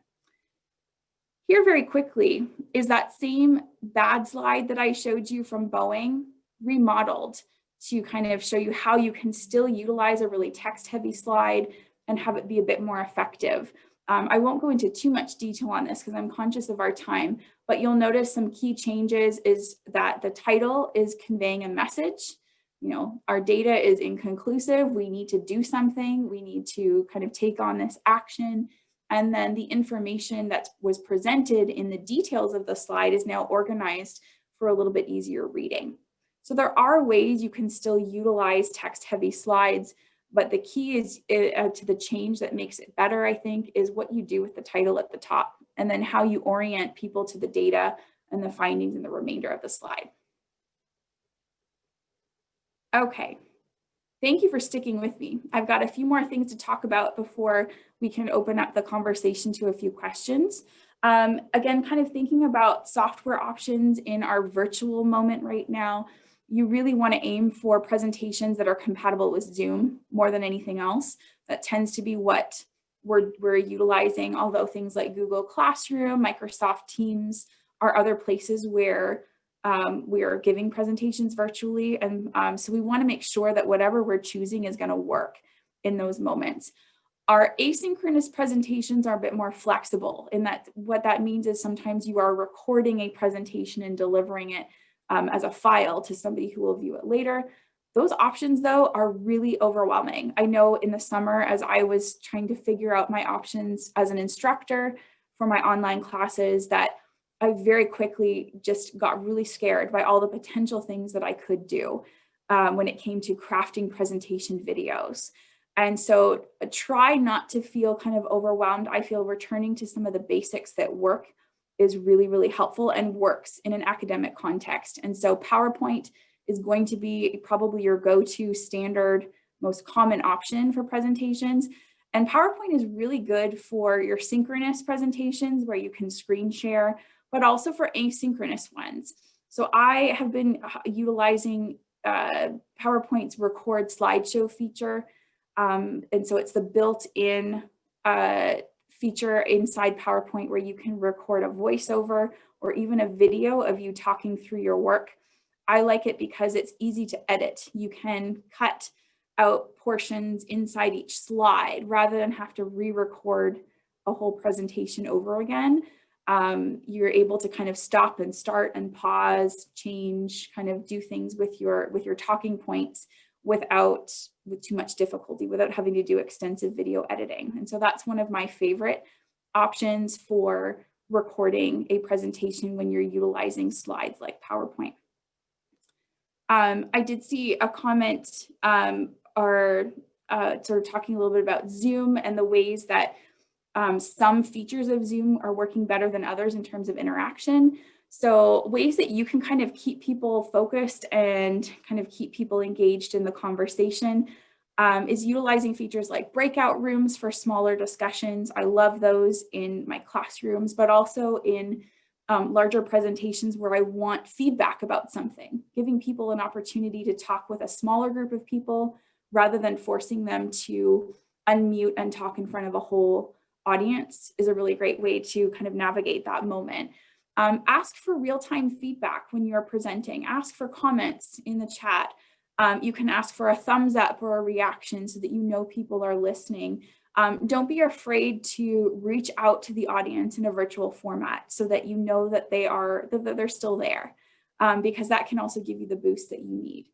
Here very quickly is that same bad slide that I showed you from Boeing remodeled to kind of show you how you can still utilize a really text-heavy slide and have it be a bit more effective. I won't go into too much detail on this because I'm conscious of our time, but you'll notice some key changes is that the title is conveying a message. You know, our data is inconclusive. We need to do something. We need to kind of take on this action. And then the information that was presented in the details of the slide is now organized for a little bit easier reading. So there are ways you can still utilize text-heavy slides, but the key is to the change that makes it better, I think, is what you do with the title at the top, and then how you orient people to the data and the findings in the remainder of the slide. Okay, thank you for sticking with me. I've got a few more things to talk about before we can open up the conversation to a few questions. Again, kind of thinking about software options in our virtual moment right now, you really want to aim for presentations that are compatible with Zoom more than anything else. That tends to be what we're utilizing, although things like Google Classroom, Microsoft Teams are other places where We are giving presentations virtually. And so we want to make sure that whatever we're choosing is going to work in those moments. Our asynchronous presentations are a bit more flexible in that what that means is sometimes you are recording a presentation and delivering it as a file to somebody who will view it later. Those options, though, are really overwhelming. I know in the summer, as I was trying to figure out my options as an instructor for my online classes, that I very quickly just got really scared by all the potential things that I could do when it came to crafting presentation videos. And so try not to feel kind of overwhelmed. I feel returning to some of the basics that work is really, really helpful and works in an academic context. And so PowerPoint is going to be probably your go-to standard, most common option for presentations. And PowerPoint is really good for your synchronous presentations where you can screen share, but also for asynchronous ones. So I have been utilizing PowerPoint's record slideshow feature. And so it's the built-in feature inside PowerPoint where you can record a voiceover or even a video of you talking through your work. I like it because it's easy to edit. You can cut out portions inside each slide rather than have to re-record a whole presentation over again. You're able to kind of stop and start and pause, change, kind of do things with your talking points with too much difficulty, without having to do extensive video editing. And so that's one of my favorite options for recording a presentation when you're utilizing slides like PowerPoint. I did see a comment sort of talking a little bit about Zoom and the ways that some features of Zoom are working better than others in terms of interaction. So ways that you can kind of keep people focused and kind of keep people engaged in the conversation is utilizing features like breakout rooms for smaller discussions. I love those in my classrooms, but also in larger presentations where I want feedback about something, giving people an opportunity to talk with a smaller group of people rather than forcing them to unmute and talk in front of a whole audience is a really great way to kind of navigate that moment. Ask for real-time feedback when you're presenting. Ask for comments in the chat. You can ask for a thumbs up or a reaction so that you know people are listening. Don't be afraid to reach out to the audience in a virtual format so that you know that they're still there, because that can also give you the boost that you need.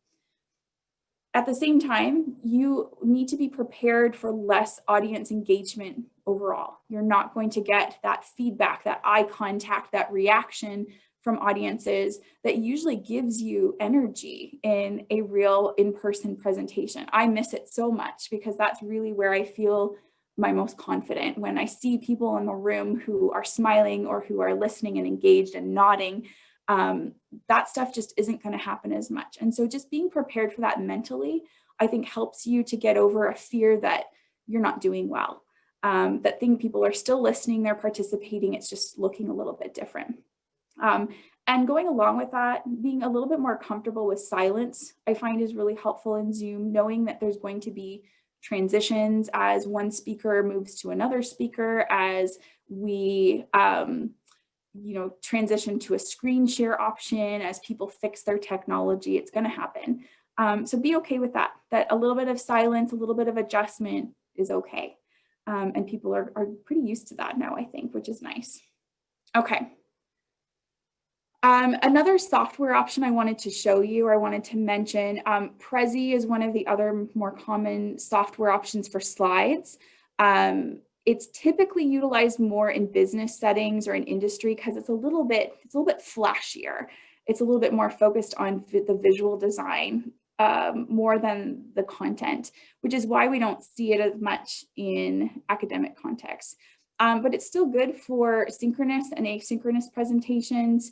At the same time, you need to be prepared for less audience engagement overall. You're not going to get that feedback, that eye contact, that reaction from audiences that usually gives you energy in a real in-person presentation. I miss it so much because that's really where I feel my most confident, when I see people in the room who are smiling or who are listening and engaged and nodding. That stuff just isn't going to happen as much. And so just being prepared for that mentally, I think helps you to get over a fear that you're not doing well, that people are still listening, they're participating, it's just looking a little bit different. And going along with that, being a little bit more comfortable with silence, I find is really helpful in Zoom, knowing that there's going to be transitions as one speaker moves to another speaker, as we transition to a screen share option, as people fix their technology. It's going to happen. So be okay with that a little bit of silence, a little bit of adjustment is okay. And people are pretty used to that now, I think, which is nice. Okay. Another software option I wanted to show you, or I wanted to mention, Prezi is one of the other more common software options for slides. It's typically utilized more in business settings or in industry because it's a little bit flashier. It's a little bit more focused on the visual design more than the content, which is why we don't see it as much in academic contexts. But it's still good for synchronous and asynchronous presentations.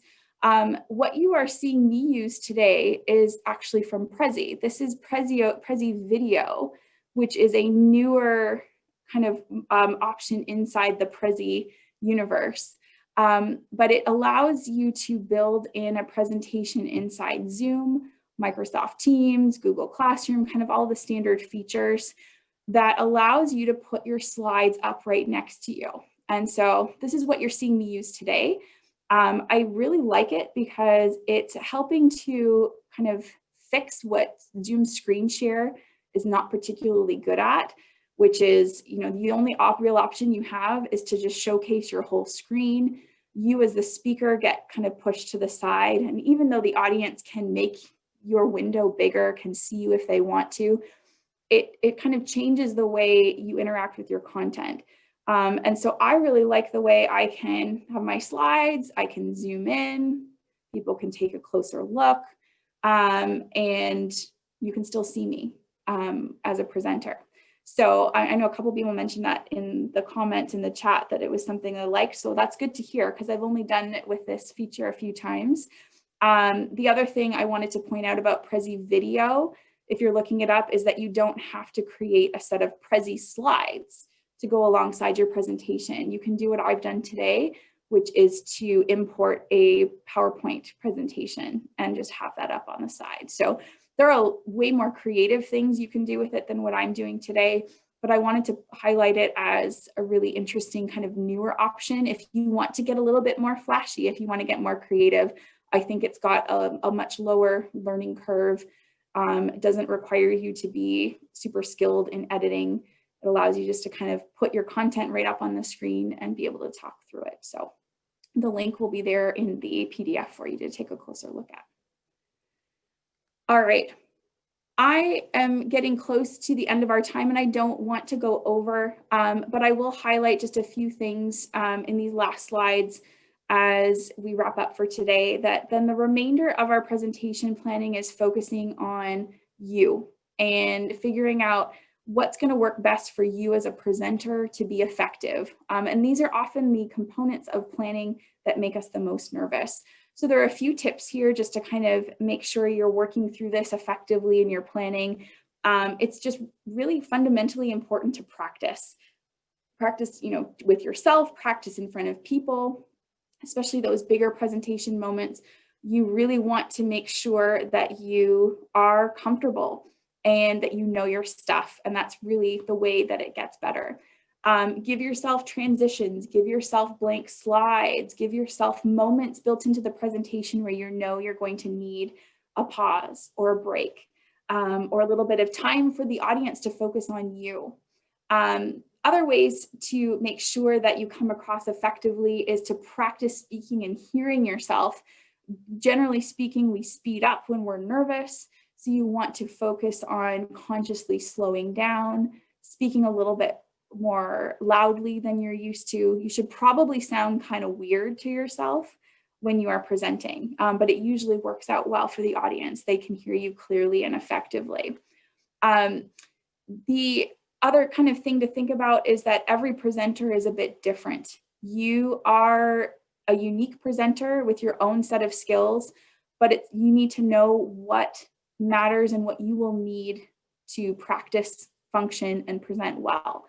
What you are seeing me use today is actually from Prezi. This is Prezi Video, which is a newer kind of option inside the Prezi universe. But it allows you to build in a presentation inside Zoom, Microsoft Teams, Google Classroom, kind of all the standard features that allows you to put your slides up right next to you. And so this is what you're seeing me use today. I really like it because it's helping to kind of fix what Zoom screen share is not particularly good at, which is, the only real option you have is to just showcase your whole screen. You as the speaker get kind of pushed to the side. And even though the audience can make your window bigger, can see you if they want to, it kind of changes the way you interact with your content. And so I really like the way I can have my slides, I can zoom in, people can take a closer look, and you can still see me as a presenter. So I know a couple of people mentioned that in the comments in the chat that it was something they liked. So that's good to hear because I've only done it with this feature a few times. The other thing I wanted to point out about Prezi Video, if you're looking it up, is that you don't have to create a set of Prezi slides to go alongside your presentation. You can do what I've done today, which is to import a PowerPoint presentation and just have that up on the side. So there are way more creative things you can do with it than what I'm doing today, but I wanted to highlight it as a really interesting kind of newer option. If you want to get a little bit more flashy, if you want to get more creative, I think it's got a much lower learning curve. It doesn't require you to be super skilled in editing. It allows you just to kind of put your content right up on the screen and be able to talk through it. So the link will be there in the PDF for you to take a closer look at. All right, I am getting close to the end of our time and I don't want to go over, but I will highlight just a few things in these last slides as we wrap up for today, that then the remainder of our presentation planning is focusing on you and figuring out what's going to work best for you as a presenter to be effective. And these are often the components of planning that make us the most nervous. So there are a few tips here just to kind of make sure you're working through this effectively in your planning. It's just really fundamentally important to practice. Practice, with yourself, practice in front of people, especially those bigger presentation moments. You really want to make sure that you are comfortable and that you know your stuff. And that's really the way that it gets better. Give yourself transitions, give yourself blank slides, give yourself moments built into the presentation where you're going to need a pause or a break, or a little bit of time for the audience to focus on you. Other ways to make sure that you come across effectively is to practice speaking and hearing yourself. Generally speaking, we speed up when we're nervous. So you want to focus on consciously slowing down, speaking a little bit more loudly than you're used to. You should probably sound kind of weird to yourself when you are presenting, but it usually works out well for the audience. They can hear you clearly and effectively. The other kind of thing to think about is that every presenter is a bit different. You are a unique presenter with your own set of skills, but you need to know what matters and what you will need to practice, function, and present well.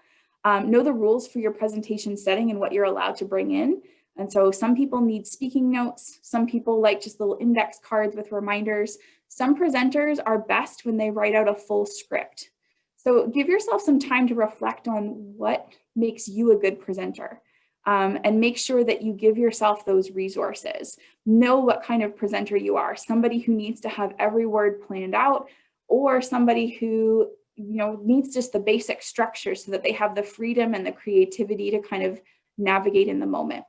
Know the rules for your presentation setting and what you're allowed to bring in. And so some people need speaking notes. Some people like just little index cards with reminders. Some presenters are best when they write out a full script. So give yourself some time to reflect on what makes you a good presenter, and make sure that you give yourself those resources. Know what kind of presenter you are, somebody who needs to have every word planned out, or somebody who needs just the basic structure so that they have the freedom and the creativity to kind of navigate in the moment.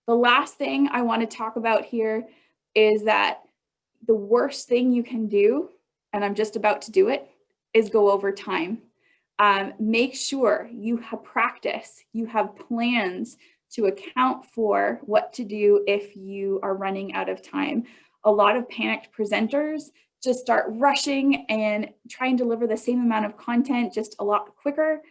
The last thing I want to talk about here is that the worst thing you can do, and I'm just about to do it, is go over time. Make sure you have practice, you have plans to account for what to do if you are running out of time. A lot of panicked presenters just start rushing and try and deliver the same amount of content just a lot quicker.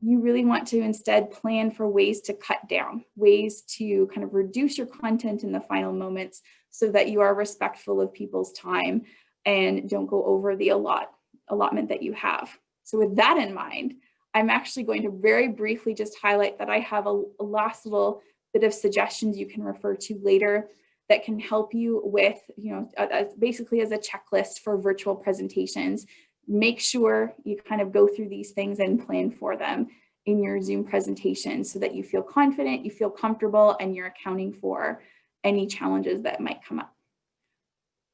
You really want to instead plan for ways to cut down, ways to kind of reduce your content in the final moments so that you are respectful of people's time and don't go over the allotment that you have. So with that in mind, I'm actually going to very briefly just highlight that I have a last little bit of suggestions you can refer to later that can help you with, basically as a checklist for virtual presentations. Make sure you kind of go through these things and plan for them in your Zoom presentation so that you feel confident, you feel comfortable, and you're accounting for any challenges that might come up.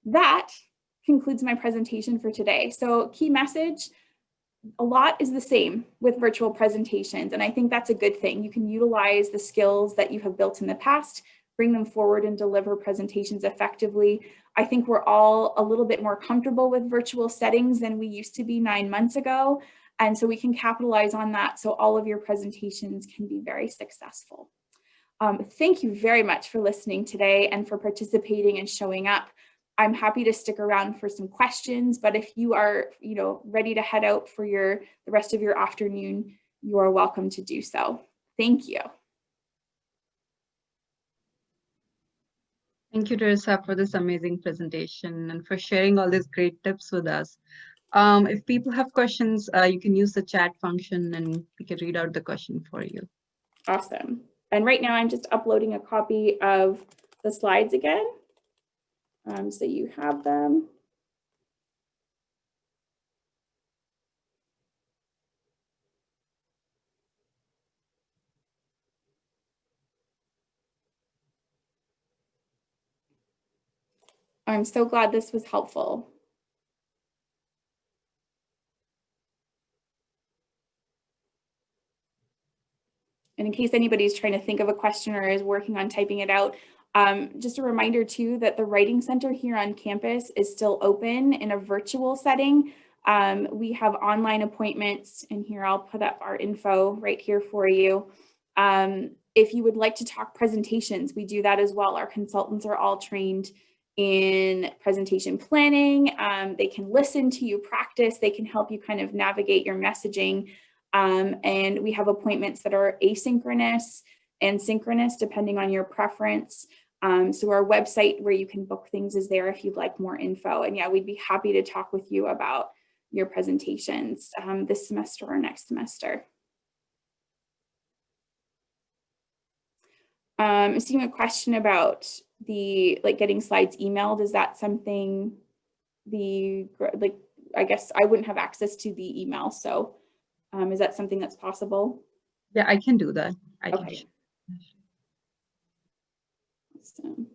That concludes my presentation for today. So key message, a lot is the same with virtual presentations, and I think that's a good thing. You can utilize the skills that you have built in the past, bring them forward and deliver presentations effectively. I think we're all a little bit more comfortable with virtual settings than we used to be 9 months ago, and so we can capitalize on that so all of your presentations can be very successful. Thank you very much for listening today and for participating and showing up. I'm happy to stick around for some questions, but if you are, ready to head out for the rest of your afternoon, you are welcome to do so. Thank you. Thank you, Theresa, for this amazing presentation and for sharing all these great tips with us. If people have questions, you can use the chat function and we can read out the question for you. Awesome. And right now I'm just uploading a copy of the slides again. So you have them. I'm so glad this was helpful. And in case anybody's trying to think of a question or is working on typing it out, just a reminder too that the Writing Center here on campus is still open in a virtual setting. We have online appointments, and here I'll put up our info right here for you. If you would like to talk presentations, we do that as well. Our consultants are all trained in presentation planning. They can listen to you practice. They can help you kind of navigate your messaging. And we have appointments that are asynchronous and synchronous depending on your preference. So our website where you can book things is there if you'd like more info. And yeah, we'd be happy to talk with you about your presentations this semester or next semester. I'm seeing a question about getting slides emailed. Is that something I guess I wouldn't have access to the email. So is that something that's possible? Yeah, I can do that. Okay. Awesome.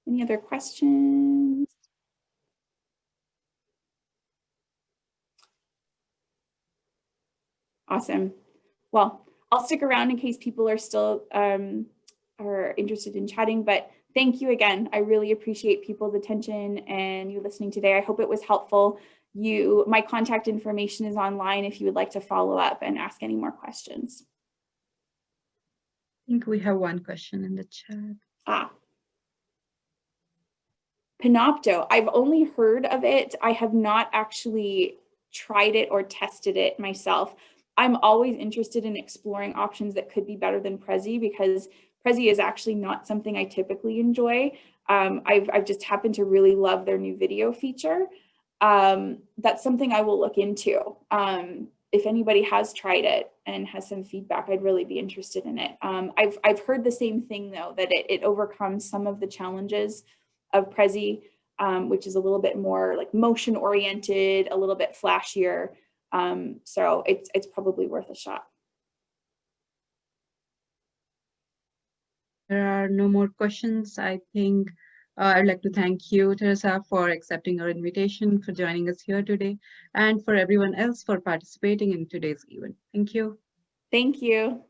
Any other questions? Awesome. Well, I'll stick around in case people are still are interested in chatting, but thank you again. I really appreciate people's attention and you listening today. I hope it was helpful. My contact information is online if you would like to follow up and ask any more questions. I think we have one question in the chat. Panopto, I've only heard of it. I have not actually tried it or tested it myself. I'm always interested in exploring options that could be better than Prezi because Prezi is actually not something I typically enjoy. I've just happened to really love their new video feature. That's something I will look into. If anybody has tried it and has some feedback, I'd really be interested in it. I've heard the same thing though, that it overcomes some of the challenges of Prezi, which is a little bit more like motion oriented, a little bit flashier. So it's probably worth a shot. There are no more questions. I think I'd like to thank you, Theresa, for accepting our invitation, for joining us here today, and for everyone else for participating in today's event. Thank you. Thank you.